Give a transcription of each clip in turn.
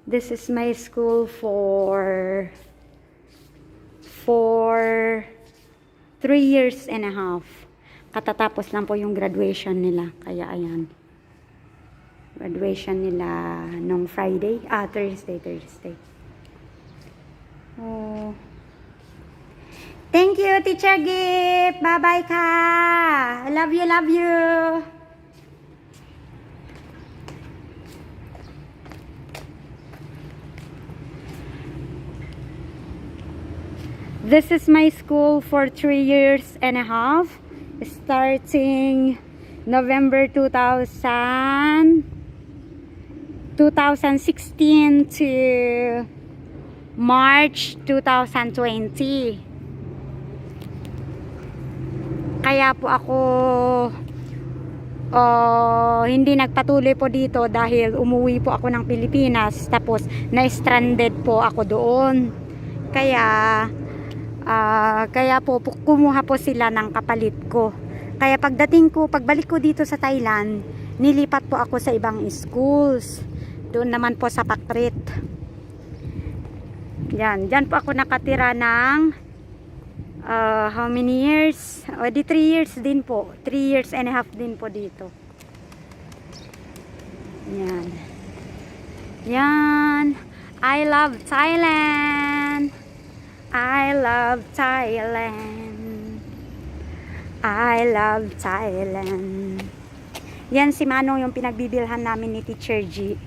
This is my school for 3 years and a half. Katatapos lang po yung graduation nila. Kaya ayan. Graduation nila nung Thursday. Oh. Thank you, Teacher Gift. Bye-bye ka. Love you, love you. This is my school for 3 years and a half. Starting November 2016 to March 2020. Kaya po ako hindi nagpatuloy po dito dahil umuwi po ako ng Pilipinas, tapos na-stranded po ako doon. Kaya po kumuha po sila ng kapalit ko. Kaya pagbalik ko dito sa Thailand, nilipat po ako sa ibang schools. Doon naman po sa Pakrit. Diyan po ako nakatira ng how many years? O di 3 years din po. 3 years and a half din po dito. Yan. I love Thailand. I love Thailand. I love Thailand. Yan si Manong yung pinagbibilhan namin ni Teacher G.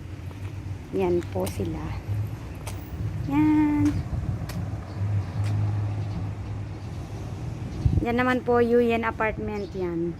Yan po sila. Yan. Yan naman po Yuyen apartment yan.